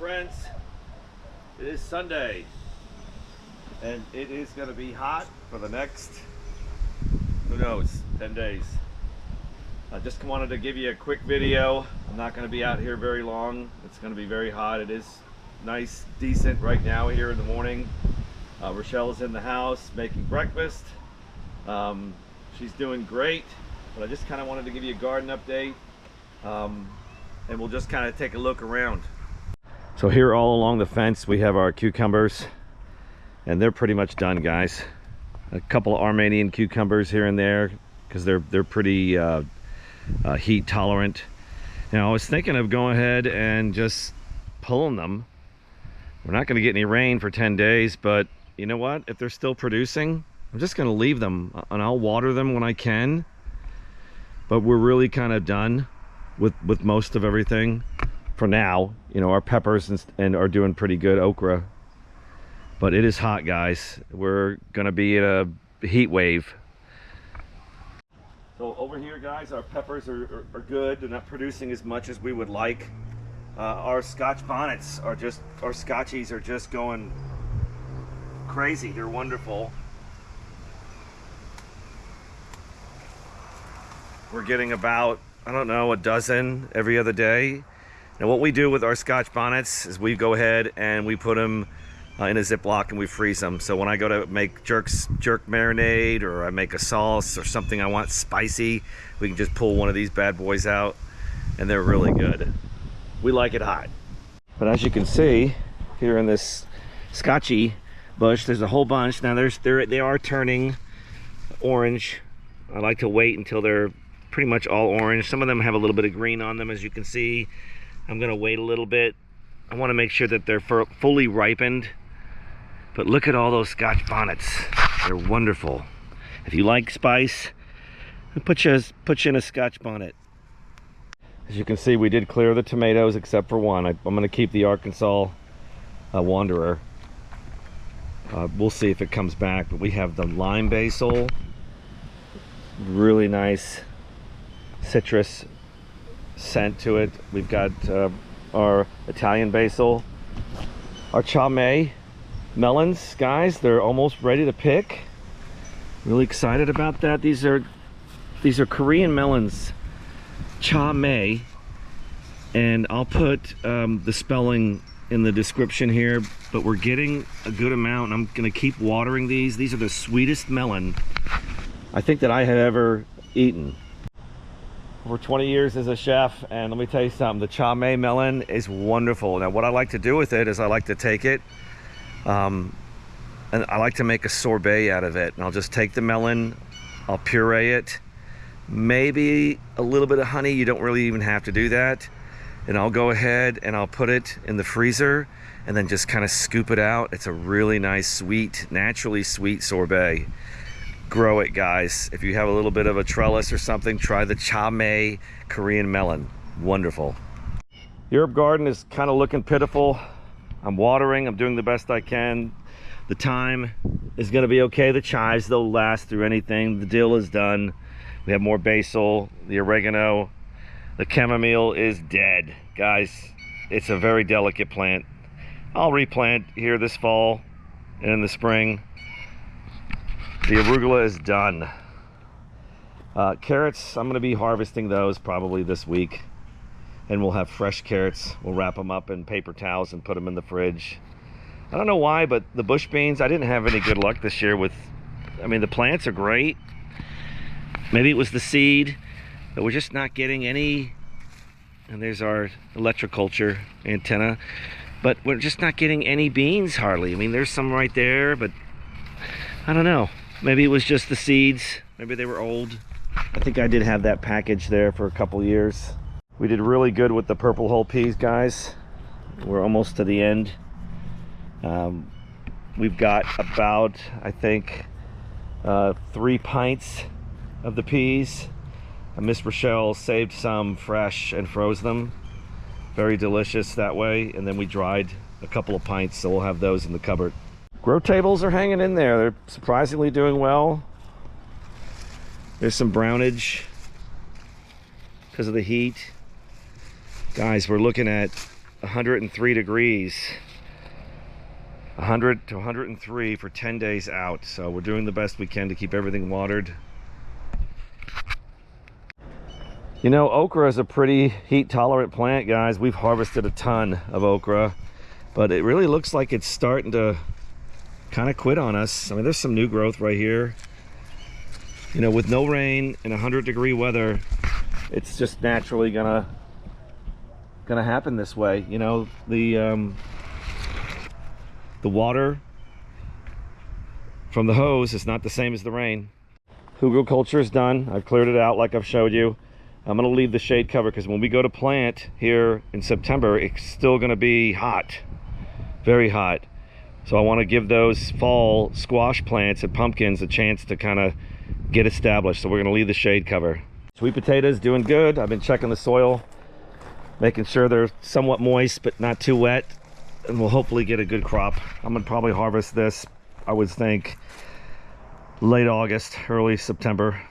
friends. It is Sunday, and it is going to be hot for the next, who knows, 10 days. I just wanted to give you a quick video. I'm not going to be out here very long. It's going to be very hot. It is nice, decent right now here in the morning. Rochelle is in the house making breakfast. She's doing great, but I just kind of wanted to give you a garden update, and we'll just kind of take a look around. So here all along the fence we have our cucumbers, and they're pretty much done, guys. A couple of Armenian cucumbers here and there because they're pretty heat tolerant. Now I was thinking of going ahead and just pulling them. We're not going to get any rain for 10 days, but you know what? If they're still producing, I'm just going to leave them, and I'll water them when I can. But we're really kind of done with most of everything for now. You know, our peppers and are doing pretty good, okra. But it is hot, guys. We're going to be in a heat wave. So over here, guys, our peppers are good. They're not producing as much as we would like. Our Scotch bonnets are just, our Scotchies are just going crazy. They're wonderful. We're getting about, I don't know, a dozen every other day. Now what we do with our Scotch bonnets is we go ahead and we put them in a Ziploc and we freeze them. So when I go to make jerk marinade, or I make a sauce or something I want spicy, we can just pull one of these bad boys out, and they're really good. We like it hot. But as you can see here in this Scotchy bush, there's a whole bunch. Now they are turning orange. I like to wait until they're pretty much all orange. Some of them have a little bit of green on them, as you can see. I'm gonna wait a little bit. I want to make sure that they're fully ripened. But look at all those Scotch bonnets. They're wonderful. If you like spice, put you in a Scotch bonnet. As you can see, we did clear the tomatoes except for one. I'm going to keep the Arkansas Wanderer. We'll see if it comes back. But we have the lime basil. Really nice citrus scent to it. We've got our Italian basil. Our Chamae melons, guys, they're almost ready to pick. Really excited about that. These are Korean melons, Chamae, and I'll put the spelling in the description here, but we're getting a good amount. I'm gonna keep watering these. These are the sweetest melon I think that I have ever eaten. Over 20 years as a chef, and let me tell you something, the Chamae melon is wonderful. Now what I like to do with it is I like to take it and I like to make a sorbet out of it, and I'll just take the melon, I'll puree it, maybe a little bit of honey. You don't really even have to do that, and I'll go ahead and I'll put it in the freezer and then just kind of scoop it out. It's a really nice, sweet, naturally sweet sorbet. Grow it, guys. If you have a little bit of a trellis or something, try the Chamae Korean melon. Wonderful. The herb garden is kind of looking pitiful. I'm watering, I'm doing the best I can. The thyme is gonna be okay. The chives, they'll last through anything. The dill is done. We have more basil, the oregano. The chamomile is dead. Guys, it's a very delicate plant. I'll replant here this fall and in the spring. The arugula is done. Carrots, I'm gonna be harvesting those probably this week. And we'll have fresh carrots. We'll wrap them up in paper towels and put them in the fridge. I don't know why, but the bush beans, I didn't have any good luck this year with, I mean, the plants are great. Maybe it was the seed, but we're just not getting any. And there's our electroculture antenna, but we're just not getting any beans hardly. I mean, there's some right there, but I don't know. Maybe it was just the seeds. Maybe they were old. I think I did have that package there for a couple years. We did really good with the purple hull peas, guys. We're almost to the end. We've got about, I think, 3 pints of the peas. Miss Rochelle saved some fresh and froze them. Very delicious that way. And then we dried a couple of pints, so we'll have those in the cupboard. Grow tables are hanging in there. They're surprisingly doing well. There's some brownage because of the heat. Guys, we're looking at 103 degrees. 100 to 103 for 10 days out. So we're doing the best we can to keep everything watered. You know, okra is a pretty heat tolerant plant, guys. We've harvested a ton of okra, but it really looks like it's starting to kind of quit on us. I mean, there's some new growth right here. You know, with no rain and 100-degree weather, it's just naturally gonna happen this way. You know, the water from the hose is not the same as the rain. Hugel culture is done. I've cleared it out like I've showed you. I'm gonna leave the shade cover because when we go to plant here in September, it's still gonna be hot, very hot. So I wanna give those fall squash plants and pumpkins a chance to kind of get established. So we're gonna leave the shade cover. Sweet potatoes doing good. I've been checking the soil, making sure they're somewhat moist, but not too wet. And we'll hopefully get a good crop. I'm gonna probably harvest this, I would think, late August, early September.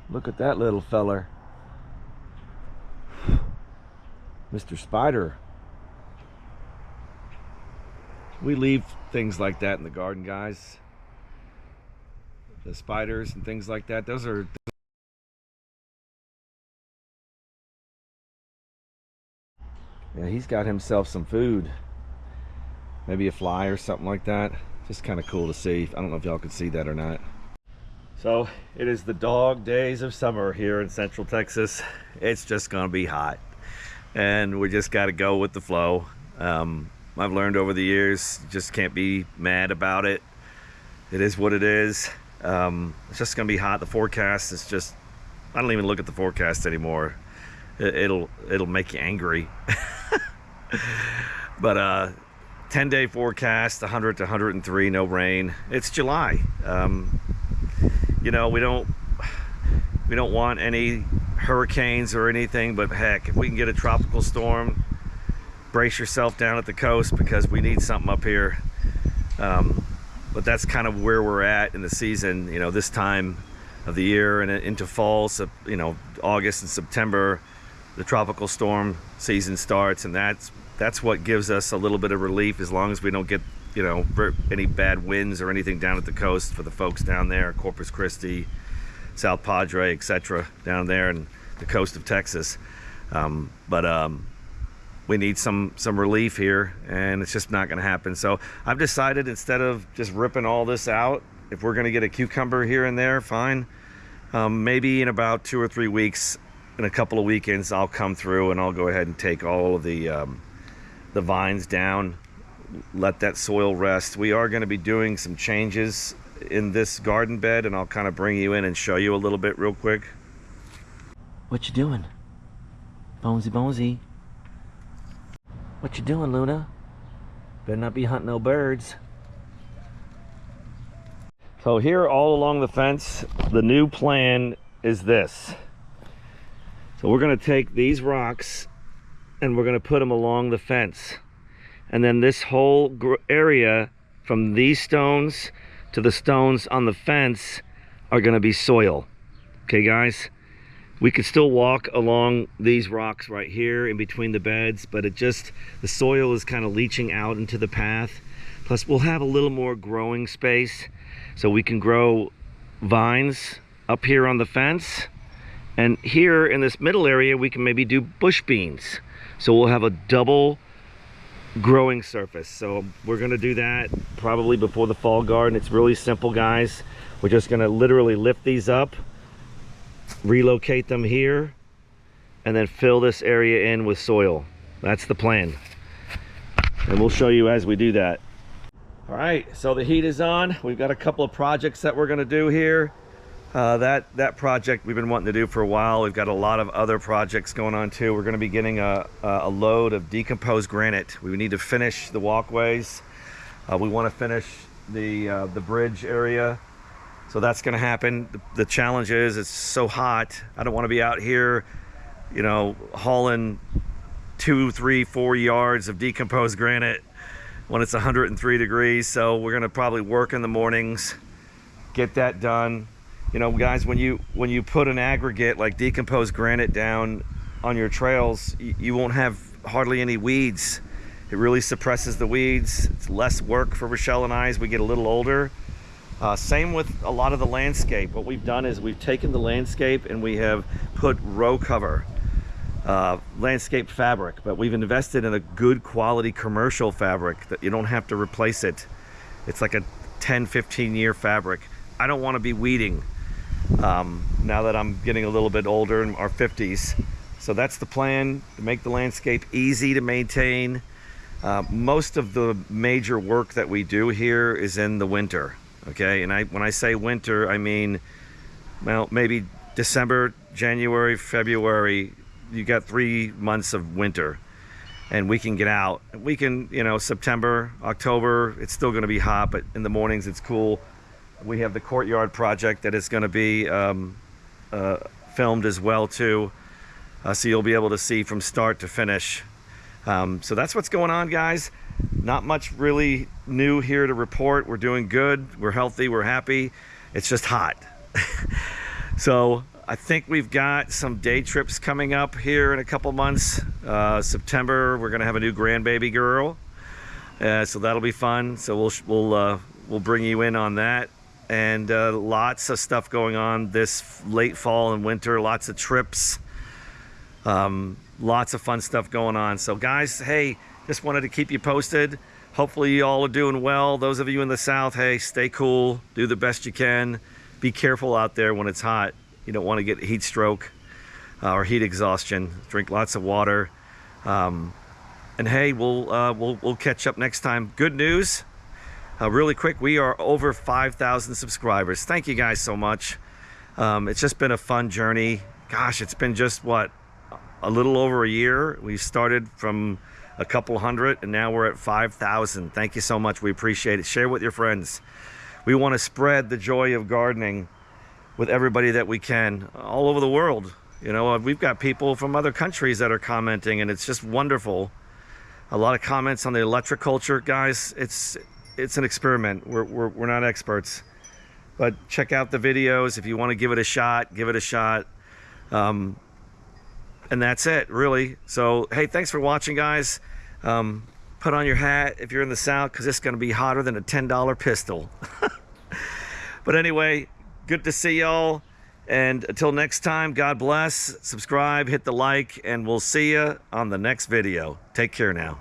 Look at that little feller. Mr. Spider. We leave things like that in the garden, guys. The spiders and things like that, those are... Yeah, he's got himself some food. Maybe a fly or something like that. Just kind of cool to see. I don't know if y'all can see that or not. So it is the dog days of summer here in Central Texas. It's just gonna be hot, and we just got to go with the flow. I've learned over the years, you just can't be mad about it. It is what it is. It's just gonna be hot. The forecast is just, I don't even look at the forecast anymore. It'll make you angry. But 10-day forecast, 100 to 103, no rain. It's July. You know, we don't want any hurricanes or anything, but heck, if we can get a tropical storm, brace yourself down at the coast because we need something up here. But that's kind of where we're at in the season, you know, this time of the year and into fall. So, you know, August and September, the tropical storm season starts, and that's what gives us a little bit of relief, as long as we don't get, you know, any bad winds or anything down at the coast for the folks down there, Corpus Christi, South Padre, etc., down there in the coast of Texas. We need some relief here, and it's just not going to happen. So I've decided, instead of just ripping all this out, if we're going to get a cucumber here and there, fine. Maybe in about 2 or 3 weeks, in a couple of weekends, I'll come through and I'll go ahead and take all of the vines down, let that soil rest. We are going to be doing some changes in this garden bed, and I'll kind of bring you in and show you a little bit real quick. What you doing? Bonesy Bonesy. What you doing, Luna? Better not be hunting no birds. So here, all along the fence, the new plan is this. So we're going to take these rocks and we're going to put them along the fence. And then this whole area, from these stones to the stones on the fence, are going to be soil. Okay, guys? We could still walk along these rocks right here in between the beds, but the soil is kind of leaching out into the path. Plus, we'll have a little more growing space, so we can grow vines up here on the fence. And here in this middle area, we can maybe do bush beans. So we'll have a double growing surface. So we're gonna do that probably before the fall garden. It's really simple, guys. We're just gonna literally lift these up, relocate them here, and then fill this area in with soil. That's the plan. And we'll show you as we do that. All right, so the heat is on. We've got a couple of projects that we're gonna do here. That project we've been wanting to do for a while. We've got a lot of other projects going on too. We're going to be getting a load of decomposed granite. We need to finish the walkways. We want to finish the bridge area. So that's going to happen. The challenge is it's so hot. I don't want to be out here, you know, hauling 2, 3, 4 yards of decomposed granite when it's 103 degrees. So we're going to probably work in the mornings, get that done. You know, guys, when you put an aggregate like decomposed granite down on your trails, you won't have hardly any weeds. It really suppresses the weeds. It's less work for Rochelle and I as we get a little older. Same with a lot of the landscape. What we've done is we've taken the landscape and we have put row cover, landscape fabric, but we've invested in a good quality commercial fabric that you don't have to replace it. It's like a 10-15 year fabric. I don't want to be weeding now that I'm getting a little bit older in our 50s. So that's the plan, to make the landscape easy to maintain. Most of the major work that we do here is in the winter, okay? And when I say winter, I mean, well, maybe December, January, February. You got 3 months of winter, and we can get out. We can, you know, September, October, it's still going to be hot, but in the mornings it's cool. We have the courtyard project that is going to be filmed as well too, so you'll be able to see from start to finish. So that's what's going on, guys. Not much really new here to report. We're doing good, we're healthy, we're happy. It's just hot. So I think we've got some day trips coming up here in a couple months. September, we're gonna have a new grandbaby girl, so that'll be fun. So we'll bring you in on that. And lots of stuff going on this late fall and winter, lots of trips, lots of fun stuff going on. So guys, hey, just wanted to keep you posted. Hopefully you all are doing well. Those of you in the South, hey, stay cool, do the best you can. Be careful out there when it's hot. You don't want to get heat stroke or heat exhaustion. Drink lots of water. And hey, we'll catch up next time. Good news. Really quick, we are over 5,000 subscribers. Thank you guys so much. It's just been a fun journey. Gosh, it's been just what, a little over a year. We started from a couple hundred and now we're at 5,000. Thank you so much. We appreciate it. Share with your friends. We want to spread the joy of gardening with everybody that we can all over the world. You know, we've got people from other countries that are commenting, and it's just wonderful. A lot of comments on the electroculture, guys. It's an experiment. We're not experts, but check out the videos if you want to give it a shot. Give it a shot, and that's it, really. So hey, thanks for watching, guys. Put on your hat if you're in the South, because it's going to be hotter than a $10 pistol. But anyway, good to see y'all, and until next time, God bless. Subscribe, hit the like, and we'll see you on the next video. Take care now.